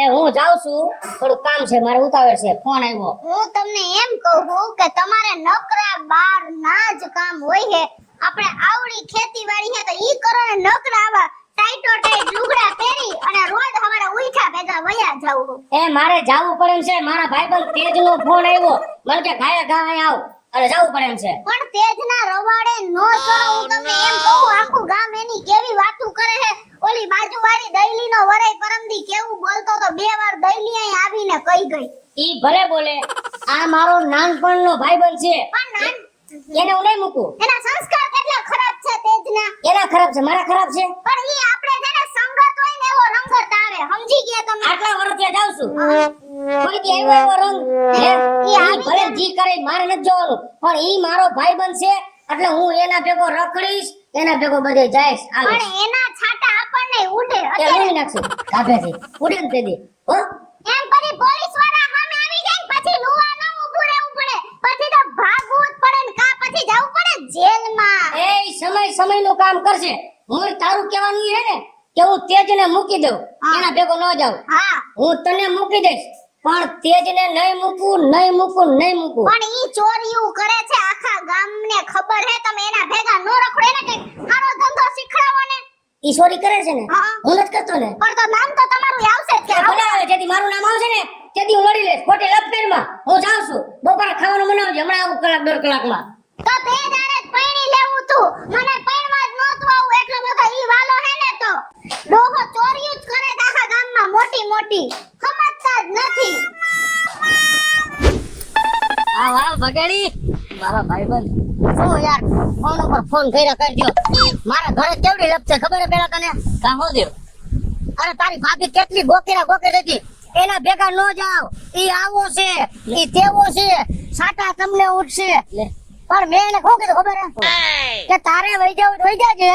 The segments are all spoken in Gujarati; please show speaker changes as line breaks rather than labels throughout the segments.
એ હું જાઉં છું, થોડું કામ છે, મારે ઉતાવળ છે, ફોન આવ્યો.
હું તમને એમ કહું કે તમારે નકરા બાર ના જ કામ હોય છે. આપણે આવડી ખેતીવાડી છે તો ઈ કરો ને, નકરા આવા ટાઈટો ટાઈટ લુગડા પહેરી અને રોજ હવારે ઉઠ્યા ભેગા વયા જાવું.
એ મારે જાવું પડે એમ છે, મારા ભાઈબંધ તેજનો ફોન આવ્યો, મને કે ઘાયા ઘા આવ અને જાવું પડે એમ છે.
પણ તેજના રવાડે નો ચડો. હું તમને એમ કહું, આખું ગામ એની કેવી વાતું કરે છે. ઓલી બાજુવાળી દઈલીનો વરાઈ પરમદી કેવું બોલતો તો, બે વાર દઈલી અહીં આવીને કહી ગઈ.
ઈ ભલે બોલે, આ મારો નાનપણનો ભાઈબંધ છે,
પણ
એને હું નહીં મૂકું.
એના સંસ્કાર કેટલા ખરાબ છે તેજના.
એના ખરાબ છે, મારા ખરાબ છે.
પણ ઈ આપણે જેને સંગત હોય ને એવો રંગત આવે, સમજી ગયા તમે?
આટલા વર્ષથી જાઉં છું, કોઈ દી આવ્યો એવો રંગ હે? ઈ ભલે જી કરે, મારે નથી જોવાનું, પણ ઈ મારો ભાઈબંધ છે એટલે હું એના ભેગો રખડીશ, એના ભેગો બધે જઈશ આવીશ.
પણ એના છાટા આપણને ઉડે.
એ લઈ નાખશું કાભેથી, ઉડે ને તે દી હો.
એમ કરી પોલીસ વાળા સામે આવી જાય ને પછી લુવા ન ઊભું રહેવું પડે, પછી તો ભાગવું જ પડે ને કા પછી જવું પડે જેલમાં.
એ સમયનું કામ કરશે. હું તારું કહેવાનું હે ને કે હું તેજને મૂકી દઉં, એના ભેગો ન જાઉં.
હા,
હું તને મૂકી દઈશ, પણ તેજને નહીં મૂકું.
પણ ઈ ચોરીયું કરે છે, આખા ગામને ખબર હે. તમે એના ભેગા નો રખડો, એને કઈ સારો ધંધો શીખડાવો ને.
ઈ ચોરી કરે છે ને,
હા.
હું નથી કરતો ને.
પણ તો નામ તો તમારું આવશે જ કે
ભલે આવે, જેથી મારું નામ આવશે ને તેથી હું લડી લઈશ. ખોટી લપેરમાં હું જાઉં છું. બપોરે ખાવાનું બનાવજે, હમણાં આવું કલાક 1.5 કલાકમાં.
તો તે દાડે જ પૈણી લેવું તું, મને પૈણવા જ નહોતું આવું. એટલો બધો ઈ વાલો હે ને તો ડોહો ચોરીયું જ કરે છે આખા ગામમાં, મોટી સમજતા જ નથી.
આ વાવ બગાડી મારા ભાઈબંધ. શું યાર, ફોન ઉપર ફોન કર્યા કરજો. મારા ઘરે કેવડી લપ છે ખબર હે પેલા તને? કા હો દે. અરે તારી ભાભી કેટલી ગોકેર હતી, એના ભેગા નો જાવ. ઈ આવો છે, ઈ તેવો છે, સાટા તમને ઉઠશે. પણ મેં એને શું કીધું ખબર હે કે તારે વઈ જાજે,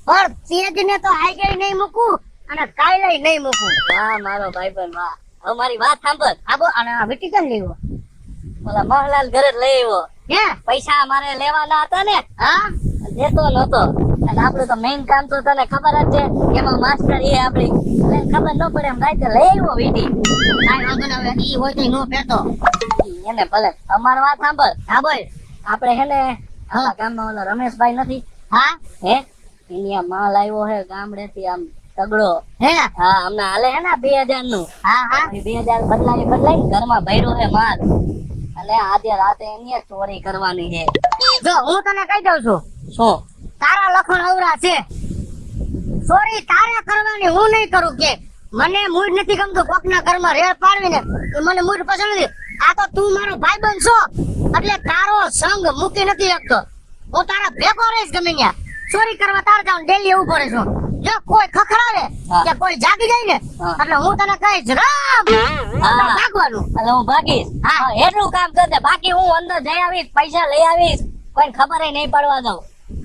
પણ તેજને તો આગળ નહીં મૂકું અને કાલે નહીં મૂકું. વાહ મારો ભાઈબંધ વાહ. હવે મારી વાત સાંભળ. આબો અને આ વિટી કેમ લેવો? ઓલા મોહનલાલ ઘરે લઈ આવ્યો. હે પૈસા મારે લેવાના હતા ને, હા દેતો નતો. અને આપણું તો મેઈન કામ તો તને ખબર જ છે, એમાં માસ્ટર એ આપણી ખબર ન પડે એમ રાતે લઈ આવ્યો વિટી. કાઈ વાંધો ન આવે, ઈ હોય તો નો પેતો એને ભલે. અમારી વાત સાંભળ. હા બોલ. આપણે હે ને હા ગામમાં ઓલો રમેશભાઈ નથી, હા હે એની આ માલ આવ્યો હે ગામડેથી, આમ તગડો હે. હા હમણાં હાલે હે ને 2000 નું. હા 2000 બદલાઈ ઘરમાં ભર્યો હે માલ. અને આજે રાતે એની ચોરી કરવાની છે. જો હું તને કહી દઉં છું, શું તારા લખણ અવરા છે, ચોરી તારે કરવાની, હું નહીં કરું. કે મને મૂડ નથી ગમતું કોકના ઘરમાં રેડ પાડવીને, મને મૂડ પસંદ નથી. આ તો તું મારો ભાઈબંધ છો એટલે તારો સંગ મૂકી નથી શકતો. હું તારા ભેગો રહીશ ગમે ત્યાં. ચોરી કરવા તારે જાઉં ડેલી એવું પડે છું. જો કોઈ ખખડાવે કે કોઈ જાગી જાય ને એટલે હું તને કહીશ રામ ભાગવાનું, એટલે હું ભાગીશ. હા એટલું કામ કરજે, બાકી હું અંદર જઈ આવીશ, પૈસા લઈ આવીશ, કોઈ ખબર નહીં પડવા દઉં.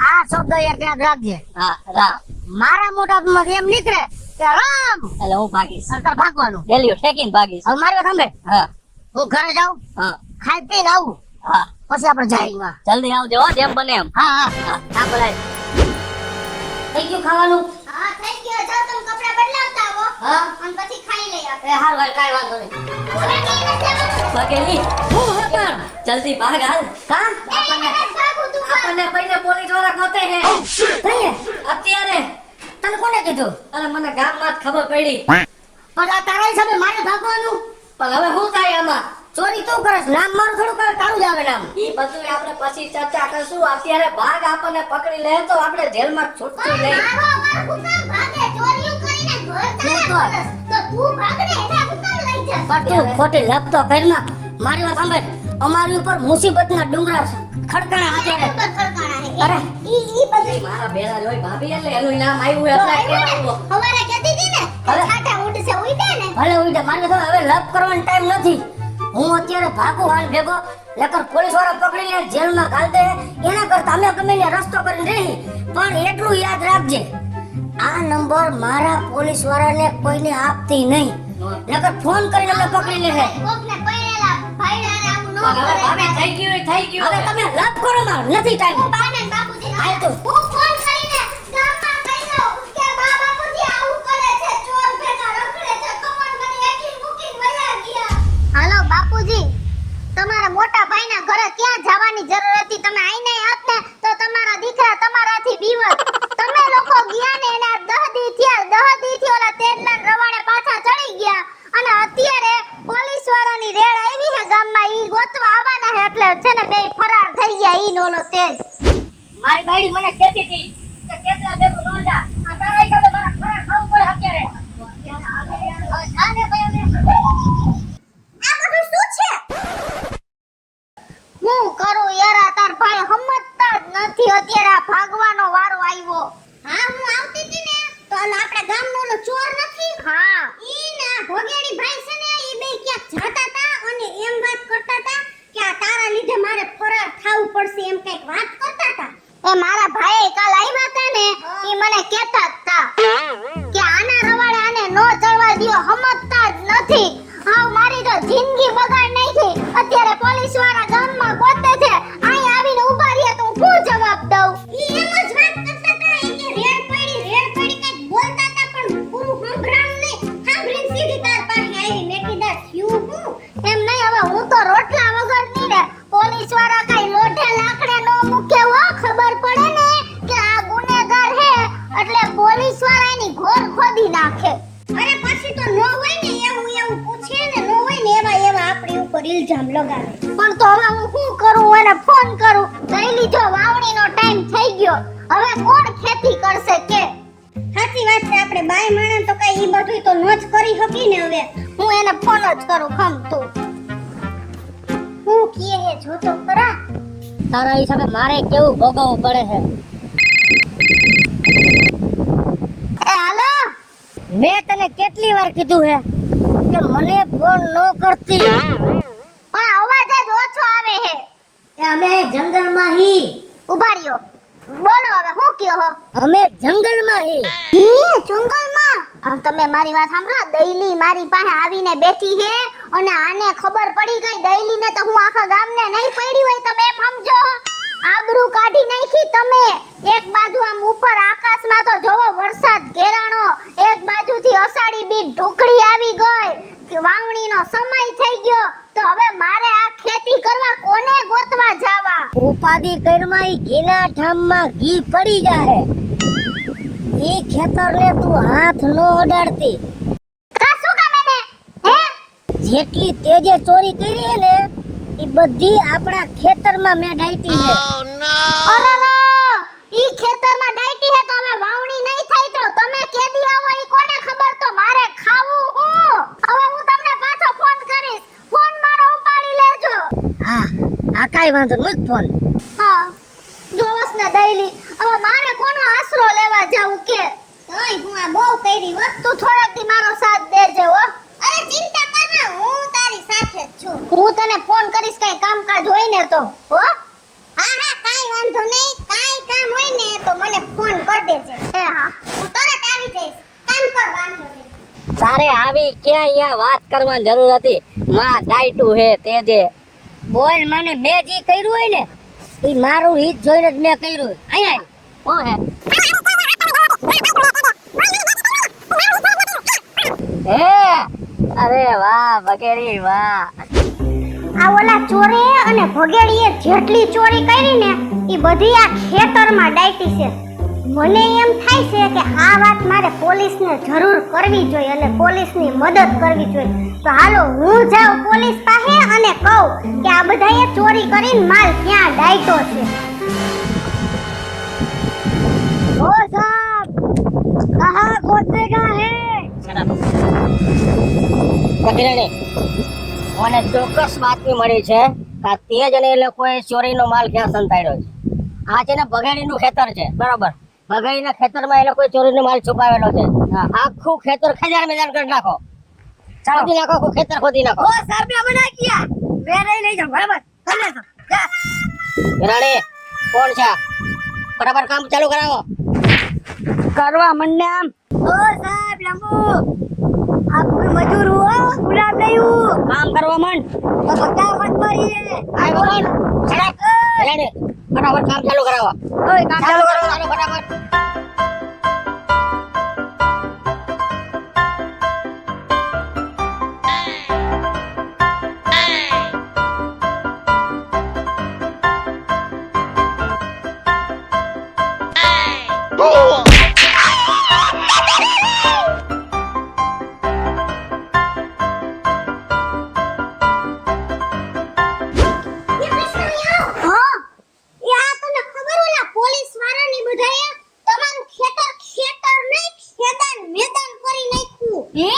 આ શબ્દ એક યાદ રાખજે. હા રામ. મારા મોઢામાં એમ નીકળે કે રામ એટલે હું ભાગીશ. તારે ભાગવાનું, ડેલી ઠેકીને ભાગીશ. હવે મારી વાત સાંભળે. હા હું ઘરે જાઉં, હા ખાઈ પીને આવું, હા પછી આપણે જઈએ. જલ્દી આવજો હો, જેમ બને એમ. હા હા બોલાય. થઈ ગયું ખાવાનું?
હા થઈ ગયો. જાવ તમે કપડા બદલાવતા આવો, હા અને પછી ખાઈ લઈએ આપણે.
એ હાલ કાઈ વાંધો નહીં. બગેલી હું હે પણ જલ્દી ભાગ હાલ. કા આપણને પहिले પોલીસ વાળા ગોતે હે. અત્યારે તને કોને કીધું? અરે મને ગામમાં જ ખબર પડી. પણ આ તારા હિસાબે મારે ભાગવાનું? પણ હવે શું થાય આમાં? ચોરી તું કરસ, નામ મારું થોડું કરે, તારું જ આવે નામ. ઈ બધું આપણે પછી ચર્ચા કરશું. અત્યારે ભાગ આપણને પકડી લે તો આપણે જેલમાં છૂટશું નહીં.
મારો હુકમ ભાગે, ચોરીયું કરીને ઘર ચાલે તો તું ભાગને એના હુકમ લઈ જા.
પણ તું ખોટી લપ તો કરમાં. મારી વાત સાંભળ, અમારી ઉપર મુસીબતના ડુંગરા ખડકાણા હાજર છે. અરે
ઈ બધી
મારા બેરા જોઈ ભાભી એટલે એનું નામ આવ્યું એટલે કેવાયું.
હવારે કહેતી હતી ને છાટા ઉડશે ઉડે ને.
ભલે ઉડે, મારે તો હવે લપ કરવાનો ટાઈમ નથી. હું અત્યારે ભાગું હાલ ભેગો, નકર પોલીસ વાળા પકડી લે જેલમાં ઘાલ દે. એના કરતા અમે ગમે ત્યાં રસ્તો કરીને રહી. પણ એટલું યાદ રાખજે, આ નંબર મારા પોલીસ વાળાને કોઈને આપતી નહીં, નકર ફોન કરીને અમે પકડી લે.
કોકને પૈણેલા ભાઈડાને આવું નો કરે.
હવે થઈ ગયું. હવે તમે લપ કરો માં નથી ટાઈમ.
બાને બાપુજી
હાલ તું.
હું ફોન કરીને ગામમાં કહી દઉં કે બા બાપુજી આવું કરે છે, ચોર ભેગા રખડે છે, કમન મને દિવસ તમે લોકો ગયા ને એના 10 દી થયા 10 દી થી ઓલા તેજના રવાડે પાછા ચડી ગયા અને અત્યારે પોલીસ વાળાની રેડ આવી છે ગામમાં ઈ ગોતવા આવવાના છે એટલે છે ને બે ફરાર થઈ ગયા ઈ નોલો તેજ
મારી બાયડી મને કહેતી હતી કે કેટલા ભેગું ન જા આ તારા ઈ મારા ખરા ખાવું પડે અત્યારે આને કયો ને
આ બધું શું છે હું કરું યાર તાર ભાઈ સમજતા જ નથી અત્યારે આ ભાગવાનો વારો આવ્યો હા હું આવતી હતી ને તો આપણે ગામનો ઓલો ચોર નથી હા ઈ ના ભોગેડી ભાઈ છે ને ઈ બે ક્યાંક જાતા હતા અને એમ વાત કરતા હતા કે આ તારા લીધે મારે ફરાર થાવું પડશે એમ કઈક વાત કરતા હતા એ મારા ભાઈ કાલ આવ્યા હતા ને ઈ મને કહેતા હતા કે આના રવાડે આને નો ચડવા દિયો સમજતા જ નથી હાવ મારી તો જિંદગી બગાડ નાખી અત્યારે પોલીસ વાળા ગામમાં ગોતે છે અહીં આવીને ઊભા રહ્યા તો હું જવાબ દઉં ઈ એમ જ વાત કરતા હતા કે રેડ પડી કઈક બોલતા હતા પણ પૂરું સંભળાણું નહીં સાંભળીને સીધી તાર પાસે આવી મેં કીધા થયું હું એમ નહીં હવે હું તો રોટલા વગર ની ને પોલીસ વાળા કઈ લોઢે લાકડે નો મૂકે હો ખબર પડે ને કે આ ગુનેગાર હે એટલે પોલીસ વાળા એની ઘોર ખોદી નાખે અરે પછી તો નો હોય ને એવું પૂછે ને નો હોય ને એવા આપણી ઉપર ઇલ્ઝામ લગાવે પણ તો હવે હું શું કરું એને ફોન કરું લઈ લીધો વાવણીનો ટાઈમ થઈ ગયો હવે કોણ ખેતી કરશે કે સાચી વાત છે આપણે બાય માણસ તો કઈ ઈ બધું તો નો જ કરી શકી ને હવે હું એને ફોન જ કરું ખમ તું હું કીએ હે જો તો ખરા
તારા હિસાબે મારે કેવું ભોગવવું પડે છે
એ હાલો
મેં તને કેટલી વાર કીધું હે કે મને ફોન ન કરતી
પણ અવાજ જ ઓછો આવે હે
કે અમે જંગલમાં હી
ઉભા રહ્યો બોલો હવે હું કયો હો
અમે જંગલમાં હી
જંગલમાં આમ તમે મારી વાત સાંભળો દૈલી મારી પાસે આવીને બેઠી હે અને આને ખબર પડી ગઈ દૈલી ને તો હું આખા ગામને નહીં પડી હોય તમે એમ સમજો આબરૂ કાઢી નાખી તમે એક બાજુ આમ ઉપર આકાશમાં તો જોવો વરસાદ ઘેરાણો એક બાજુથી અષાઢી બીજ ઢોકળી આવી ગઈ કે વાવણીનો સમય થઈ ગયો તો હવે મારે આ ખેતી કરવા કોને ગોતવા જાવા
ઉપાધિ કરમાં ઈ ઘીના ઠામમાં ઘી પડી જાહે ઈ ખેતરને તું હાથ નો અડાડતી
કા શું કામ એને હે
જેટલી તેજે ચોરી કરી હે ને ઈ બધી આપણા ખેતરમાં મેં ડાઈટી છે
અરે ઈ ખેતરમાં ડાઈટી હે તો હવે વાવણી નહીં થાય તો તમે કેદી આવો ઈ કોને ખબર તો મારે ખાવું હું હવે હું તમને પાછો ફોન કરીશ ફોન મારો ઉપાડી લેજો
હા આ કાઈ વાંધો નહીં ફોન
હા જોવસ ને દઈલી હવે મારે કોનો આશરો લેવા જાવું કે તોય હું આ બહુ કરી વસ્તુ થોડાક દી મારો સાથ દેજે હો અરે ચિંતા કર ના હું તારી સાથે જ છું હું તને ફોન કરીશ કઈ કામકાજ હોય ને તો હો હા કાઈ વાંધો નહીં કાઈ કામ હોય ને તો મને ફોન કર દેજે એ હા હું તરત આવી જઈશ કામ કર વાંધો નહીં
તારે આવી ક્યાં અહીંયા વાત કરવાની જરૂર હતી માં ડાઈટુ હે તેજે બોલ મને મેં જે કર્યું હોય ને ઈ મારું હિત જોઈને જ મેં કર્યું અહીંયા કોણ હે અરે વાહ બગેડી વાહ
આ ઓલા ચોરે અને ભગેડીએ જેટલી ચોરી કરી ને ઈ બધી આ ખેતરમાં ડાઈટી છે મને એમ થાય છે કે આ વાત મારે પોલીસને જરૂર કરવી જોઈએ અને પોલીસની મદદ કરવી જોઈએ તો હાલો હું જાઉં પોલીસ પાસે અને કહું કે આ બધાએ ચોરી કરીને માલ ક્યાં ડાઈટો છે
ઓ સાહેબ કહા ગોતેગા હે બગેડી મને ચોક્કસ બાતમી મળી છે કે આ તેજ અને એ લોકોએ ચોરીનો માલ ક્યાં સંતાડ્યો છે આ છે ને બગેડીનું ખેતર છે બરાબર બગડીના ખેતરમાં એ લોકોએ ચોરીનો માલ છુપાવેલો છે આખું ખેતર ખજાર મેદાન કરી નાખો ખોદી નાખો આખું ખેતર ખોદી નાખો ઓ સાહેબ ને બના કિયા વેરે લઈ જાઓ બરાબર કરી લેજો રાણી કોણ છે બરાબર કામ ચાલુ કરાવો કરવા મંડે આમ ઓ સાહેબ લંબુ આપ કોઈ મજૂર હો ગુલાબ નહીં હું કામ કરવા મંડ તો ધક્કા મત મારીએ આય બોલ સડક રાણી ફટાફટ કામ ચાલુ કરાવો ઓય કામ ચાલુ કરો ફટાફટ
હા એ આ તને ખબર ઓલા પોલીસ વાળાની બધાએ તમારું ખેતર ખેતર નહીં ખેદાન મેદાન કરી નાખ્યું હે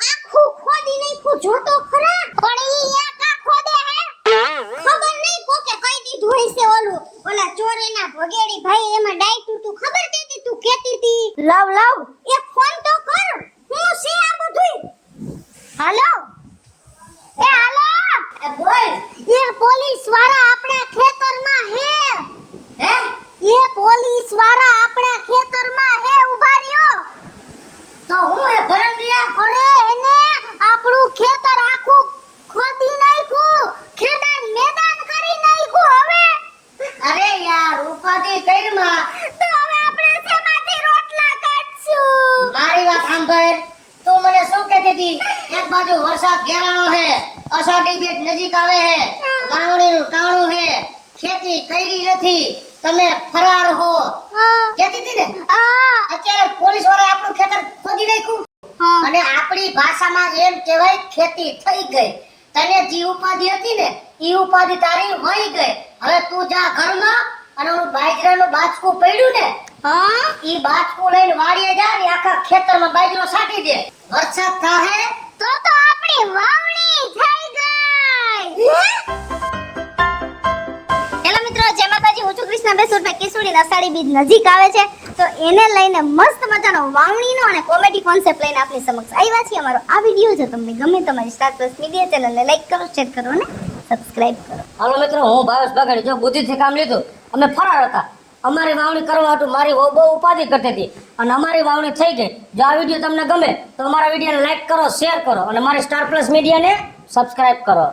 આખું ખોદી નાખ્યું જો તો ખરા પણ ઈ આ કા ખોદે હે ખબર નહીં કોકે કહી દીધું હશે ઓલા ચોરેના ભગેડી ભાઈ એમાં ડાયટું તું ખબર દેતી તું કહેતી હતી લવ એ ફોન તો કર હું છે આ બધું હાલો એ હાલો
એ બોલ
એ પોલીસ વાળા આપણા ખેતરમાં હે
હે
એ પોલીસ વાળા આપણા ખેતરમાં હે ઉભા રહ્યો
તો હું એ ભરંડિયા
અરે એને આપણું ખેતર આખું ખોદી નાખ્યું ખેદાન મેદાન કરી નાખ્યું હવે
અરે યાર ઉપાધિ કઈમાં
તો હવે આપણે શેમાંથી રોટલા કાઢશું
મારી વાત સાંભળ તું મને શું કહેતી હતી એક બાજુ વરસાદ ઘેરાણો હે અષાઢી બીજ નજીક આવે હે વાવણીનું ટાણું હે ખેતી કરી નથી તમે ફરાર હો કહેતી હતી ને અત્યારે પોલીસ વાળા આપણું ખેતર ખોદી નાખ્યું અને આપણી ભાષામાં એમ કહેવાય ખેતી થઈ ગઈ તને જે ઉપાધિ હતી ને ઈ ઉપાધિ તારી વહી ગઈ હવે તું જા ઘરમાં અને ઓલું બાજરાનું બાચકું પડ્યું ને ઈ બાચકું લઈને વાડીએ જા ને આખા ખેતરમાં બાજરો છાંટી દે વરસાદ થાહે
તો આપણી વાવણી થઈ ગઈ હેલો મિત્રો જય માતાજી હું છું કૃષ્ણાબેન સુરભાઈ કિશોરી અષાઢી બીજ નજીક આવે છે તો એને લઈને મસ્ત મજાનો વાવણીનો અને કોમેડી કોન્સેપ્ટ લઈને આપની સમક્ષ આવ્યા છીએ અમારો આ વિડિયો જો તમને ગમે તો અમારી સ્ટાર પ્લસ મીડિયા ચેનલને લાઈક કરો શેર કરો અને સબસ્ક્રાઇબ કરો
હાલો મિત્રો હું ભાવેશ બગાડી જો બુદ્ધિથી કામ લીધું અમે ફરાર હતા અમારી વાવણી કરવા હતું મારી બહુ ઉપાધિ કરતી હતી અને અમારી વાવણી થઈ ગઈ જો આ વિડીયો તમને ગમે તો અમારા વિડીયોને લાઈક કરો શેર કરો અને મારી સ્ટાર પ્લસ મીડિયાને સબસ્ક્રાઇબ કરો